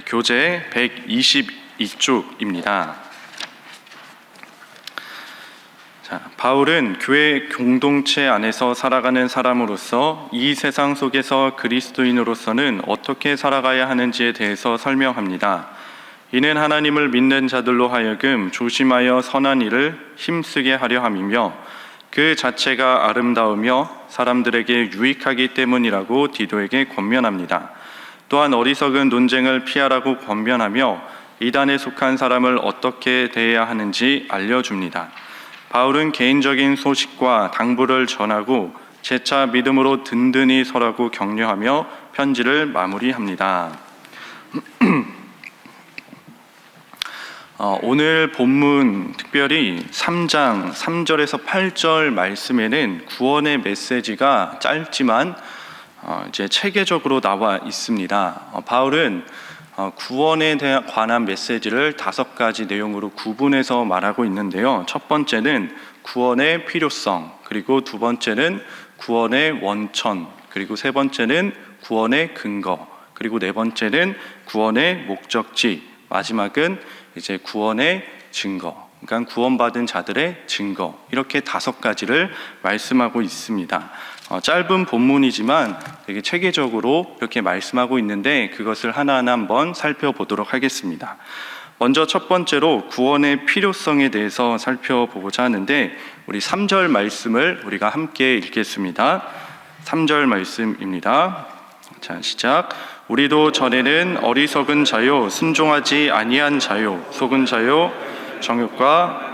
교재 122쪽입니다. 바울은 교회 공동체 안에서 살아가는 사람으로서 이 세상 속에서 그리스도인으로서는 어떻게 살아가야 하는지에 대해서 설명합니다. 이는 하나님을 믿는 자들로 하여금 조심하여 선한 일을 힘쓰게 하려 함이며 그 자체가 아름다우며 사람들에게 유익하기 때문이라고 디도에게 권면합니다. 또한 어리석은 논쟁을 피하라고 권면하며 이단에 속한 사람을 어떻게 대해야 하는지 알려줍니다. 바울은 개인적인 소식과 당부를 전하고 재차 믿음으로 든든히 서라고 격려하며 편지를 마무리합니다. 오늘 본문 특별히 3장 3절에서 8절 말씀에는 구원의 메시지가 짧지만 이제 체계적으로 나와 있습니다. 바울은 구원에 관한 메시지를 5가지 내용으로 구분해서 말하고 있는데요. 첫 번째는 구원의 필요성, 그리고 두 번째는 구원의 원천, 그리고 세 번째는 구원의 근거, 그리고 네 번째는 구원의 목적지, 마지막은 이제 구원의 증거, 그러니까 구원받은 자들의 증거, 이렇게 5가지를 말씀하고 있습니다. 짧은 본문이지만 되게 체계적으로 이렇게 말씀하고 있는데 그것을 하나하나 한번 살펴보도록 하겠습니다. 먼저 첫 번째로 구원의 필요성에 대해서 살펴보고자 하는데 우리 3절 말씀을 우리가 함께 읽겠습니다. 3절 말씀입니다. 자, 시작. 우리도 전에는 어리석은 자요 순종하지 아니한 자요 속은 자요 정욕과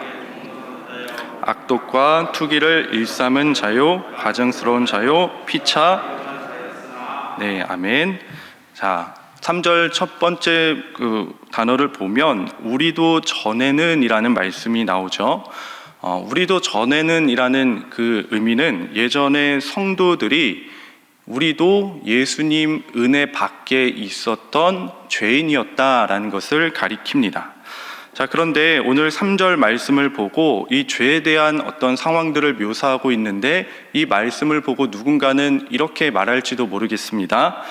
악독과 투기를 일삼은 자요 가증스러운 자요 피차. 네, 아멘. 자, 3절 첫 번째 단어를 보면 우리도 전에는 이라는 말씀이 나오죠. 우리도 전에는 이라는 그 의미는 예전에 성도들이 우리도 예수님 은혜 밖에 있었던 죄인이었다라는 것을 가리킵니다. 자, 그런데 오늘 3절 말씀을 보고 이 죄에 대한 어떤 상황들을 묘사하고 있는데 이 말씀을 보고 누군가는 이렇게 말할지도 모르겠습니다.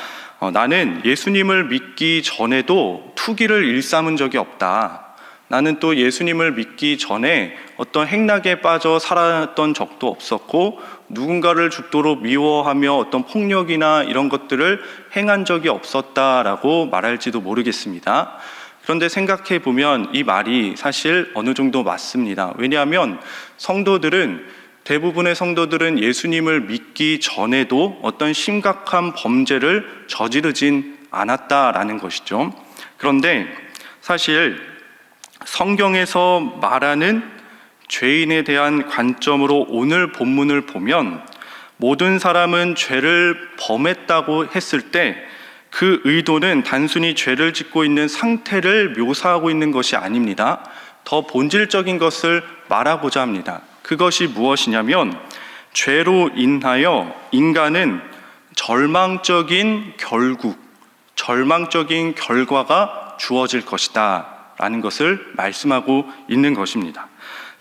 나는 예수님을 믿기 전에도 투기를 일삼은 적이 없다. 나는 또 예수님을 믿기 전에 어떤 행락에 빠져 살았던 적도 없었고 누군가를 죽도록 미워하며 어떤 폭력이나 이런 것들을 행한 적이 없었다라고 말할지도 모르겠습니다. 그런데 생각해 보면 이 말이 사실 어느 정도 맞습니다. 왜냐하면 대부분의 성도들은 예수님을 믿기 전에도 어떤 심각한 범죄를 저지르진 않았다라는 것이죠. 그런데 사실 성경에서 말하는 죄인에 대한 관점으로 오늘 본문을 보면 모든 사람은 죄를 범했다고 했을 때 그 의도는 단순히 죄를 짓고 있는 상태를 묘사하고 있는 것이 아닙니다. 더 본질적인 것을 말하고자 합니다. 그것이 무엇이냐면 죄로 인하여 인간은 절망적인 결과가 주어질 것이다 라는 것을 말씀하고 있는 것입니다.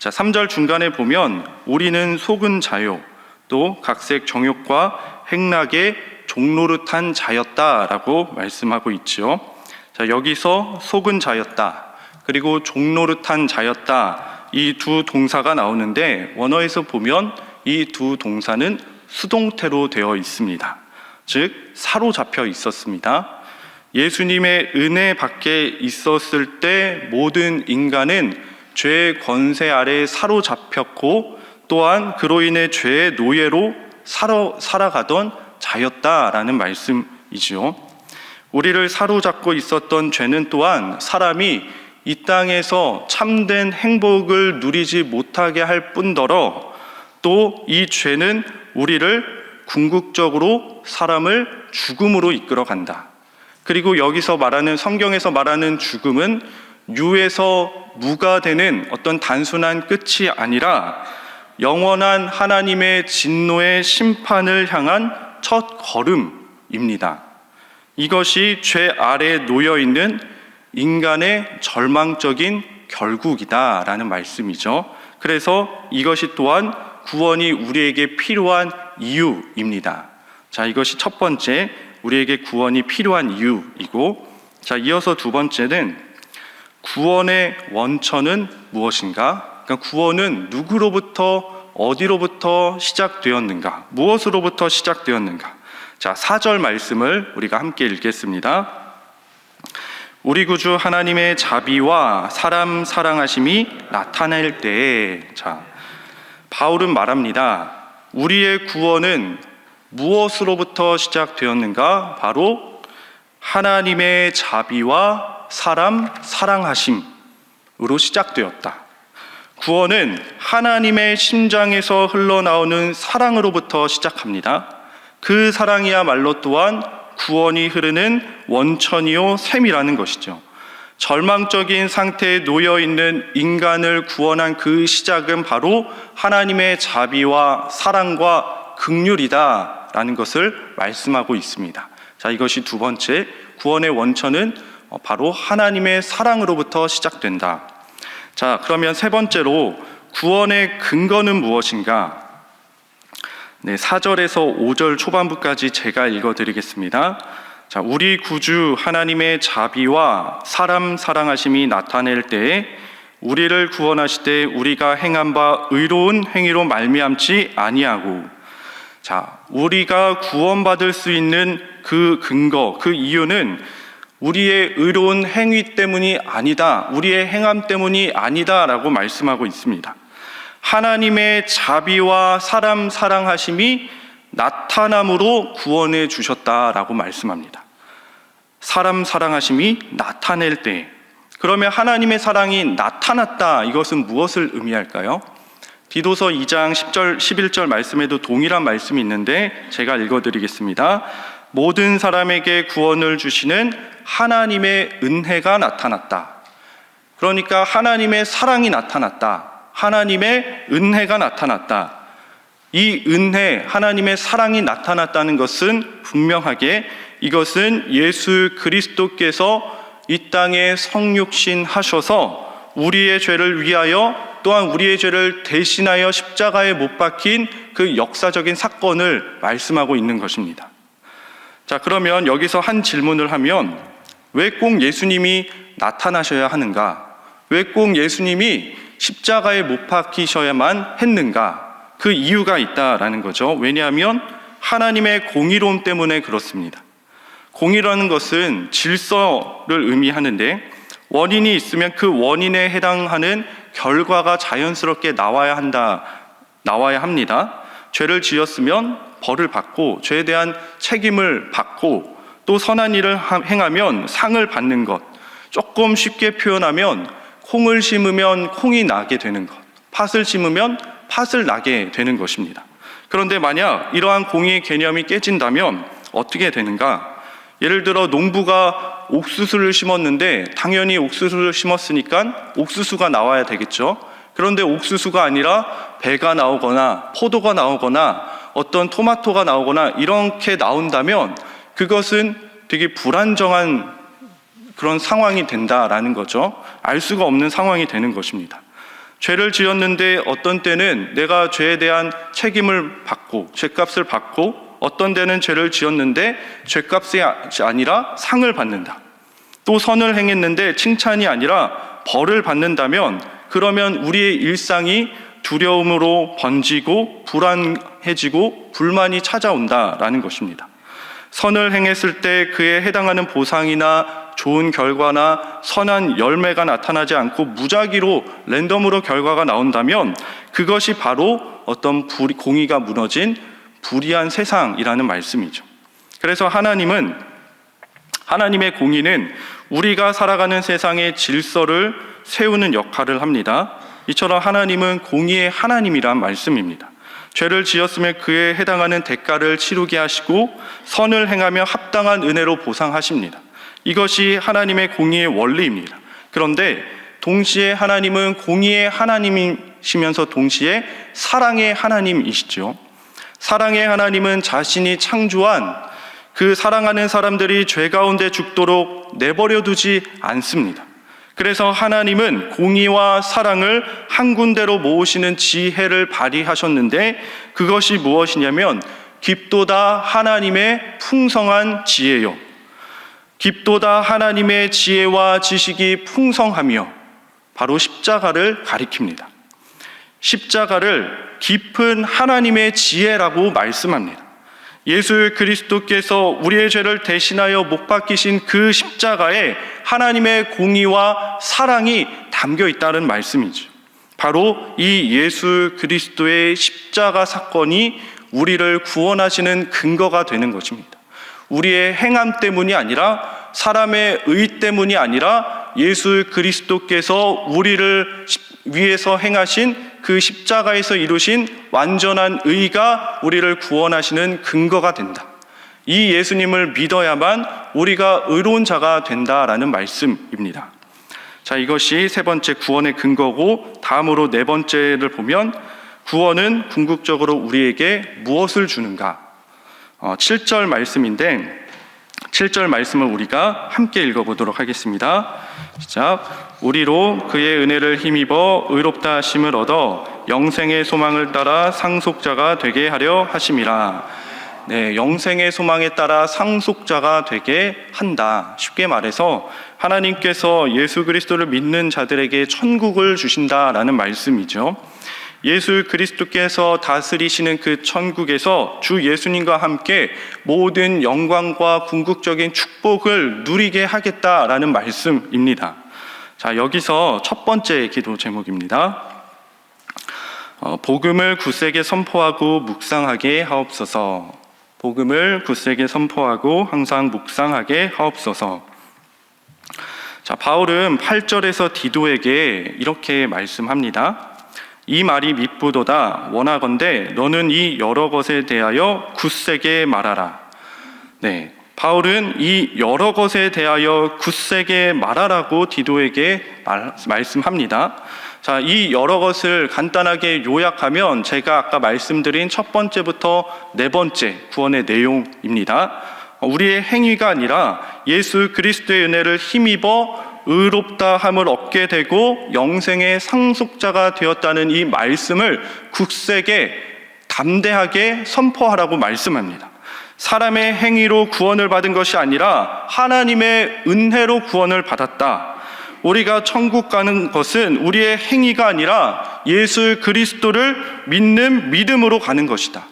자, 3절 중간에 보면 우리는 속은 자요 또 각색 정욕과 행락에 종노릇한 자였다라고 말씀하고 있죠. 자, 여기서 속은 자였다 그리고 종노릇한 자였다 이 두 동사가 나오는데 원어에서 보면 이 두 동사는 수동태로 되어 있습니다. 즉 사로잡혀 있었습니다. 예수님의 은혜 밖에 있었을 때 모든 인간은 죄의 권세 아래 사로잡혔고 또한 그로 인해 죄의 노예로 살아가던 자였다라는 말씀이죠. 우리를 사로잡고 있었던 죄는 또한 사람이 이 땅에서 참된 행복을 누리지 못하게 할 뿐더러 또 이 죄는 우리를 궁극적으로 사람을 죽음으로 이끌어간다. 그리고 여기서 말하는 성경에서 말하는 죽음은 유에서 무가 되는 어떤 단순한 끝이 아니라 영원한 하나님의 진노의 심판을 향한 첫 걸음입니다. 이것이 죄 아래에 놓여 있는 인간의 절망적인 결국이다라는 말씀이죠. 그래서 이것이 또한 구원이 우리에게 필요한 이유입니다. 자, 이것이 첫 번째 우리에게 구원이 필요한 이유이고 자, 이어서 두 번째는 구원의 원천은 무엇인가? 그러니까 구원은 누구로부터 어디로부터 시작되었는가? 무엇으로부터 시작되었는가? 자, 4절 말씀을 우리가 함께 읽겠습니다. 우리 구주 하나님의 자비와 사람 사랑하심이 나타날 때에, 자, 바울은 말합니다. 우리의 구원은 무엇으로부터 시작되었는가? 바로 하나님의 자비와 사람 사랑하심으로 시작되었다. 구원은 하나님의 심장에서 흘러나오는 사랑으로부터 시작합니다. 그 사랑이야말로 또한 구원이 흐르는 원천이요 샘이라는 것이죠. 절망적인 상태에 놓여있는 인간을 구원한 그 시작은 바로 하나님의 자비와 사랑과 긍휼이다라는 것을 말씀하고 있습니다. 자, 이것이 두 번째, 구원의 원천은 바로 하나님의 사랑으로부터 시작된다. 자, 그러면 세 번째로 구원의 근거는 무엇인가? 네, 4절에서 5절 초반부까지 제가 읽어드리겠습니다. 자, 우리 구주 하나님의 자비와 사람 사랑하심이 나타낼 때에 우리를 구원하시되 우리가 행한 바 의로운 행위로 말미암지 아니하고, 자, 우리가 구원받을 수 있는 그 근거, 그 이유는 우리의 의로운 행위 때문이 아니다, 우리의 행함 때문이 아니다라고 말씀하고 있습니다. 하나님의 자비와 사람 사랑하심이 나타남으로 구원해 주셨다라고 말씀합니다. 사람 사랑하심이 나타낼 때, 그러면 하나님의 사랑이 나타났다, 이것은 무엇을 의미할까요? 디도서 2장 10절, 11절 말씀에도 동일한 말씀이 있는데 제가 읽어드리겠습니다. 모든 사람에게 구원을 주시는 하나님의 은혜가 나타났다. 그러니까 하나님의 사랑이 나타났다. 하나님의 은혜가 나타났다. 이 은혜, 하나님의 사랑이 나타났다는 것은 분명하게 이것은 예수 그리스도께서 이 땅에 성육신 하셔서 우리의 죄를 위하여 또한 우리의 죄를 대신하여 십자가에 못 박힌 그 역사적인 사건을 말씀하고 있는 것입니다. 자, 그러면 여기서 한 질문을 하면 왜 꼭 예수님이 나타나셔야 하는가? 왜 꼭 예수님이 십자가에 못 박히셔야만 했는가? 그 이유가 있다라는 거죠. 왜냐하면 하나님의 공의로움 때문에 그렇습니다. 공의라는 것은 질서를 의미하는데 원인이 있으면 그 원인에 해당하는 결과가 자연스럽게 나와야 합니다. 죄를 지었으면 벌을 받고 죄에 대한 책임을 받고 또 선한 일을 행하면 상을 받는 것, 조금 쉽게 표현하면 콩을 심으면 콩이 나게 되는 것, 팥을 심으면 팥을 나게 되는 것입니다. 그런데 만약 이러한 공의의 개념이 깨진다면 어떻게 되는가? 예를 들어 농부가 옥수수를 심었는데 당연히 옥수수를 심었으니까 옥수수가 나와야 되겠죠. 그런데 옥수수가 아니라 배가 나오거나 포도가 나오거나 어떤 토마토가 나오거나 이렇게 나온다면 그것은 되게 불안정한 그런 상황이 된다라는 거죠. 알 수가 없는 상황이 되는 것입니다. 죄를 지었는데 어떤 때는 내가 죄에 대한 책임을 받고 죄값을 받고 어떤 때는 죄를 지었는데 죄값이 아니라 상을 받는다. 또 선을 행했는데 칭찬이 아니라 벌을 받는다면 그러면 우리의 일상이 두려움으로 번지고 불안해지고 불만이 찾아온다라는 것입니다. 선을 행했을 때 그에 해당하는 보상이나 좋은 결과나 선한 열매가 나타나지 않고 무작위로 랜덤으로 결과가 나온다면 그것이 바로 어떤 공의가 무너진 불의한 세상이라는 말씀이죠. 그래서 하나님의 공의는 우리가 살아가는 세상의 질서를 세우는 역할을 합니다. 이처럼 하나님은 공의의 하나님이란 말씀입니다. 죄를 지었으면 그에 해당하는 대가를 치르게 하시고 선을 행하며 합당한 은혜로 보상하십니다. 이것이 하나님의 공의의 원리입니다. 그런데 동시에 하나님은 공의의 하나님이시면서 동시에 사랑의 하나님이시죠. 사랑의 하나님은 자신이 창조한 그 사랑하는 사람들이 죄 가운데 죽도록 내버려 두지 않습니다. 그래서 하나님은 공의와 사랑을 한 군데로 모으시는 지혜를 발휘하셨는데 그것이 무엇이냐면 깊도다 하나님의 풍성한 지혜요. 깊도다 하나님의 지혜와 지식이 풍성하며 바로 십자가를 가리킵니다. 십자가를 깊은 하나님의 지혜라고 말씀합니다. 예수 그리스도께서 우리의 죄를 대신하여 못 박히신 그 십자가에 하나님의 공의와 사랑이 담겨 있다는 말씀이죠. 바로 이 예수 그리스도의 십자가 사건이 우리를 구원하시는 근거가 되는 것입니다. 우리의 행함 때문이 아니라, 사람의 의 때문이 아니라 예수 그리스도께서 우리를 위해서 행하신 그 십자가에서 이루신 완전한 의가 우리를 구원하시는 근거가 된다. 이 예수님을 믿어야만 우리가 의로운 자가 된다라는 말씀입니다. 자, 이것이 세 번째 구원의 근거고, 다음으로 네 번째를 보면 구원은 궁극적으로 우리에게 무엇을 주는가? 7절 말씀인데 7절 말씀을 우리가 함께 읽어보도록 하겠습니다. 시작. 우리로 그의 은혜를 힘입어 의롭다 하심을 얻어 영생의 소망을 따라 상속자가 되게 하려 하심이라. 네, 영생의 소망에 따라 상속자가 되게 한다. 쉽게 말해서 하나님께서 예수 그리스도를 믿는 자들에게 천국을 주신다라는 말씀이죠. 예수 그리스도께서 다스리시는 그 천국에서 주 예수님과 함께 모든 영광과 궁극적인 축복을 누리게 하겠다라는 말씀입니다. 자, 여기서 첫 번째 기도 제목입니다. 복음을 굳세게 선포하고 묵상하게 하옵소서. 복음을 굳세게 선포하고 항상 묵상하게 하옵소서. 자, 바울은 8절에서 디도에게 이렇게 말씀합니다. 이 말이 밉부도다. 원하건대 너는 이 여러 것에 대하여 굳세게 말하라. 네, 바울은 이 여러 것에 대하여 굳세게 말하라고 디도에게 말씀합니다. 자, 이 여러 것을 간단하게 요약하면 제가 아까 말씀드린 첫 번째부터 네 번째 구원의 내용입니다. 우리의 행위가 아니라 예수 그리스도의 은혜를 힘입어 의롭다함을 얻게 되고 영생의 상속자가 되었다는 이 말씀을 굳세게 담대하게 선포하라고 말씀합니다. 사람의 행위로 구원을 받은 것이 아니라 하나님의 은혜로 구원을 받았다. 우리가 천국 가는 것은 우리의 행위가 아니라 예수 그리스도를 믿는 믿음으로 가는 것이다.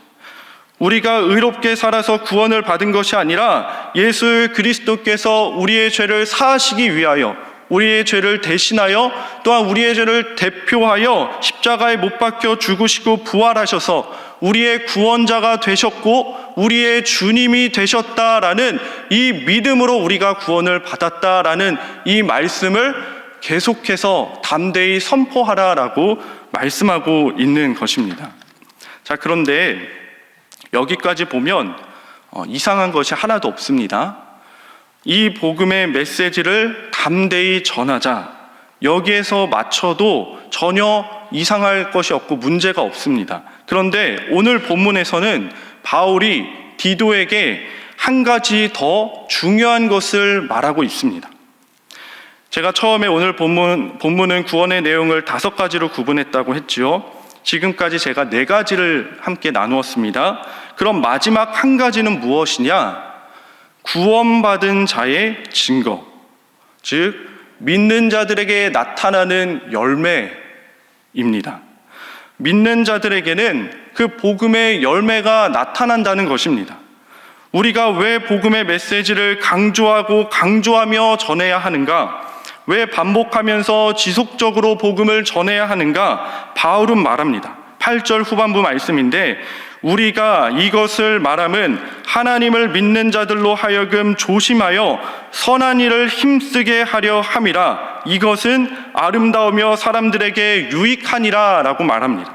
우리가 의롭게 살아서 구원을 받은 것이 아니라 예수 그리스도께서 우리의 죄를 사하시기 위하여, 우리의 죄를 대신하여, 또한 우리의 죄를 대표하여 십자가에 못 박혀 죽으시고 부활하셔서 우리의 구원자가 되셨고 우리의 주님이 되셨다라는 이 믿음으로 우리가 구원을 받았다라는 이 말씀을 계속해서 담대히 선포하라라고 말씀하고 있는 것입니다. 자, 그런데 여기까지 보면 이상한 것이 하나도 없습니다. 이 복음의 메시지를 담대히 전하자, 여기에서 맞춰도 전혀 이상할 것이 없고 문제가 없습니다. 그런데 오늘 본문에서는 바울이 디도에게 한 가지 더 중요한 것을 말하고 있습니다. 제가 처음에 오늘 본문은 구원의 내용을 5가지로 구분했다고 했지요. 지금까지 제가 4가지를 함께 나누었습니다. 그럼 마지막 한 가지는 무엇이냐? 구원받은 자의 증거, 즉 믿는 자들에게 나타나는 열매입니다. 믿는 자들에게는 그 복음의 열매가 나타난다는 것입니다. 우리가 왜 복음의 메시지를 강조하며 전해야 하는가? 왜 반복하면서 지속적으로 복음을 전해야 하는가? 바울은 말합니다. 8절 후반부 말씀인데, 우리가 이것을 말함은 하나님을 믿는 자들로 하여금 조심하여 선한 일을 힘쓰게 하려 함이라. 이것은 아름다우며 사람들에게 유익하니라 라고 말합니다.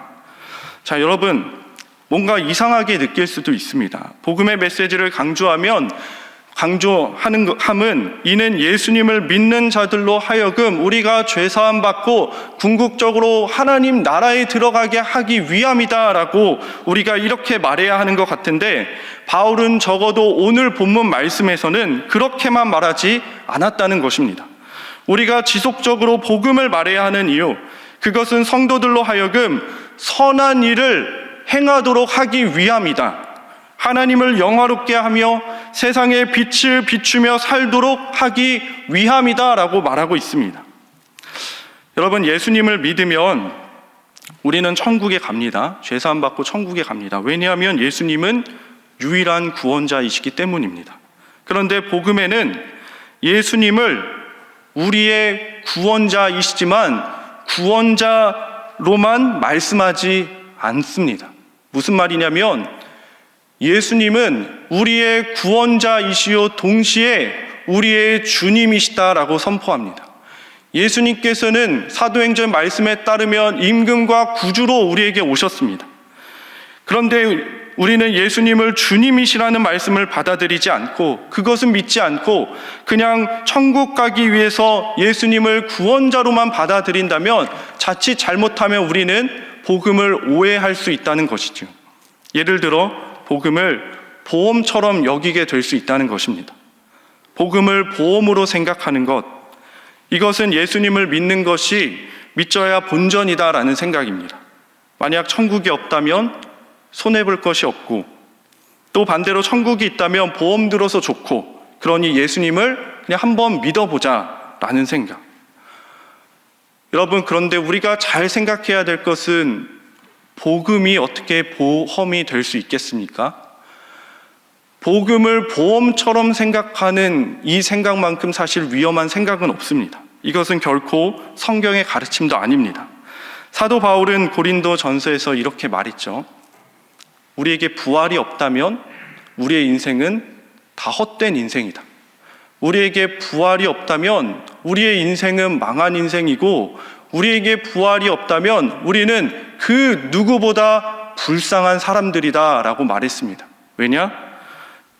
자, 여러분, 뭔가 이상하게 느낄 수도 있습니다. 복음의 메시지를 강조하는 함은 이는 예수님을 믿는 자들로 하여금 우리가 죄사함 받고 궁극적으로 하나님 나라에 들어가게 하기 위함이다라고 우리가 이렇게 말해야 하는 것 같은데, 바울은 적어도 오늘 본문 말씀에서는 그렇게만 말하지 않았다는 것입니다. 우리가 지속적으로 복음을 말해야 하는 이유, 그것은 성도들로 하여금 선한 일을 행하도록 하기 위함이다. 하나님을 영화롭게 하며 세상의 빛을 비추며 살도록 하기 위함이다라고 말하고 있습니다. 여러분, 예수님을 믿으면 우리는 천국에 갑니다. 죄사함 받고 천국에 갑니다. 왜냐하면 예수님은 유일한 구원자이시기 때문입니다. 그런데 복음에는 예수님을 우리의 구원자이시지만 구원자로만 말씀하지 않습니다. 무슨 말이냐면 예수님은 우리의 구원자이시요 동시에 우리의 주님이시다라고 선포합니다. 예수님께서는 사도행전 말씀에 따르면 임금과 구주로 우리에게 오셨습니다. 그런데 우리는 예수님을 주님이시라는 말씀을 받아들이지 않고 그것은 믿지 않고 그냥 천국 가기 위해서 예수님을 구원자로만 받아들인다면 자칫 잘못하면 우리는 복음을 오해할 수 있다는 것이죠. 예를 들어 복음을 보험처럼 여기게 될 수 있다는 것입니다. 복음을 보험으로 생각하는 것, 이것은 예수님을 믿는 것이 믿져야 본전이다라는 생각입니다. 만약 천국이 없다면 손해볼 것이 없고 또 반대로 천국이 있다면 보험 들어서 좋고 그러니 예수님을 그냥 한번 믿어보자라는 생각. 여러분, 그런데 우리가 잘 생각해야 될 것은 복음이 어떻게 보험이 될 수 있겠습니까? 복음을 보험처럼 생각하는 이 생각만큼 사실 위험한 생각은 없습니다. 이것은 결코 성경의 가르침도 아닙니다. 사도 바울은 고린도 전서에서 이렇게 말했죠. 우리에게 부활이 없다면 우리의 인생은 다 헛된 인생이다. 우리에게 부활이 없다면 우리의 인생은 망한 인생이고 우리에게 부활이 없다면 우리는 그 누구보다 불쌍한 사람들이다 라고 말했습니다. 왜냐?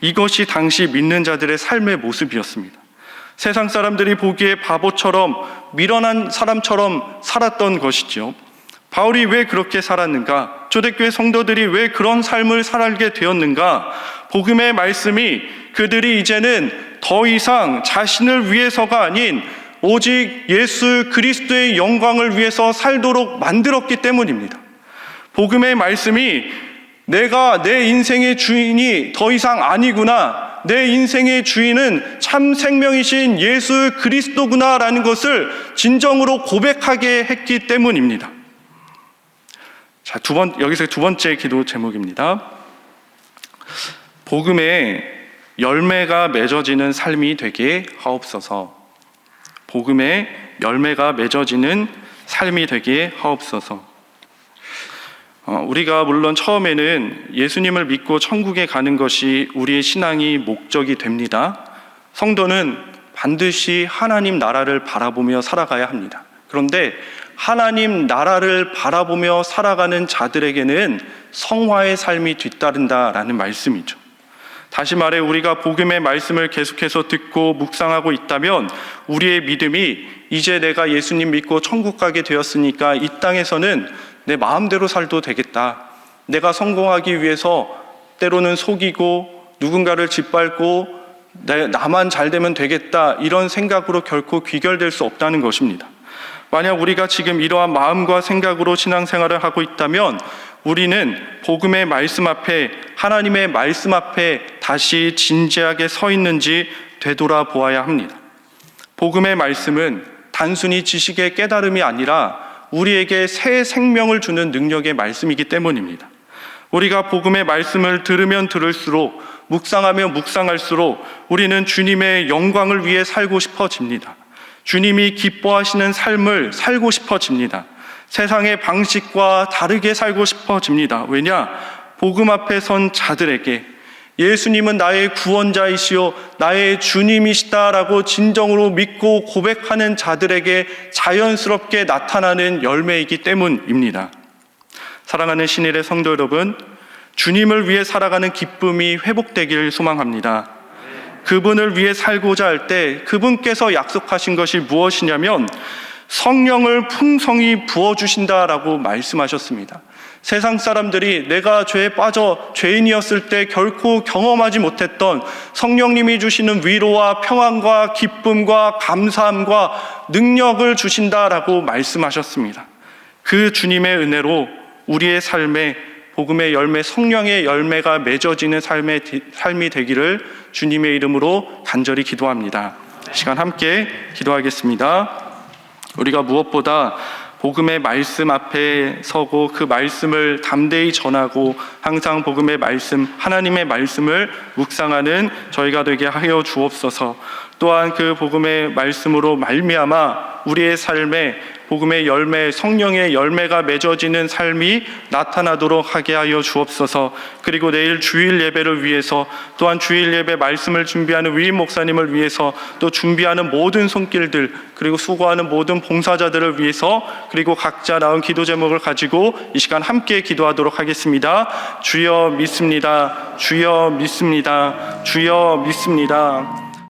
이것이 당시 믿는 자들의 삶의 모습이었습니다. 세상 사람들이 보기에 바보처럼 미련한 사람처럼 살았던 것이죠. 바울이 왜 그렇게 살았는가? 초대교회 성도들이 왜 그런 삶을 살게 되었는가? 복음의 말씀이 그들이 이제는 더 이상 자신을 위해서가 아닌 오직 예수 그리스도의 영광을 위해서 살도록 만들었기 때문입니다. 복음의 말씀이 내가 내 인생의 주인이 더 이상 아니구나, 내 인생의 주인은 참 생명이신 예수 그리스도구나라는 것을 진정으로 고백하게 했기 때문입니다. 자, 여기서 두 번째 기도 제목입니다. 복음에 열매가 맺어지는 삶이 되게 하옵소서. 복음에 열매가 맺어지는 삶이 되게 하옵소서. 우리가 물론 처음에는 예수님을 믿고 천국에 가는 것이 우리의 신앙이 목적이 됩니다. 성도는 반드시 하나님 나라를 바라보며 살아가야 합니다. 그런데 하나님 나라를 바라보며 살아가는 자들에게는 성화의 삶이 뒤따른다라는 말씀이죠. 다시 말해 우리가 복음의 말씀을 계속해서 듣고 묵상하고 있다면 우리의 믿음이 이제 내가 예수님 믿고 천국 가게 되었으니까 이 땅에서는 내 마음대로 살도 되겠다. 내가 성공하기 위해서 때로는 속이고 누군가를 짓밟고 나만 잘 되면 되겠다. 이런 생각으로 결코 귀결될 수 없다는 것입니다. 만약 우리가 지금 이러한 마음과 생각으로 신앙생활을 하고 있다면 우리는 복음의 말씀 앞에, 하나님의 말씀 앞에 다시 진지하게 서 있는지 되돌아보아야 합니다. 복음의 말씀은 단순히 지식의 깨달음이 아니라 우리에게 새 생명을 주는 능력의 말씀이기 때문입니다. 우리가 복음의 말씀을 들으면 들을수록, 묵상하면 묵상할수록 우리는 주님의 영광을 위해 살고 싶어집니다. 주님이 기뻐하시는 삶을 살고 싶어집니다. 세상의 방식과 다르게 살고 싶어집니다. 왜냐? 복음 앞에 선 자들에게 예수님은 나의 구원자이시오, 나의 주님이시다라고 진정으로 믿고 고백하는 자들에게 자연스럽게 나타나는 열매이기 때문입니다. 사랑하는 신일의 성도 여러분, 주님을 위해 살아가는 기쁨이 회복되기를 소망합니다. 그분을 위해 살고자 할 때 그분께서 약속하신 것이 무엇이냐면 성령을 풍성히 부어주신다라고 말씀하셨습니다. 세상 사람들이 내가 죄에 빠져 죄인이었을 때 결코 경험하지 못했던 성령님이 주시는 위로와 평안과 기쁨과 감사함과 능력을 주신다라고 말씀하셨습니다. 그 주님의 은혜로 우리의 삶에 복음의 열매, 성령의 열매가 맺어지는 삶이 되기를 주님의 이름으로 간절히 기도합니다. 시간 함께 기도하겠습니다. 우리가 무엇보다 복음의 말씀 앞에 서고 그 말씀을 담대히 전하고 항상 복음의 말씀, 하나님의 말씀을 묵상하는 저희가 되게 하여 주옵소서. 또한 그 복음의 말씀으로 말미암아 우리의 삶에 복음의 열매, 성령의 열매가 맺어지는 삶이 나타나도록 하게 하여 주옵소서. 그리고 내일 주일 예배를 위해서, 또한 주일 예배 말씀을 준비하는 위임 목사님을 위해서, 또 준비하는 모든 손길들, 그리고 수고하는 모든 봉사자들을 위해서, 그리고 각자 나온 기도 제목을 가지고 이 시간 함께 기도하도록 하겠습니다. 주여 믿습니다. 주여 믿습니다. 주여 믿습니다.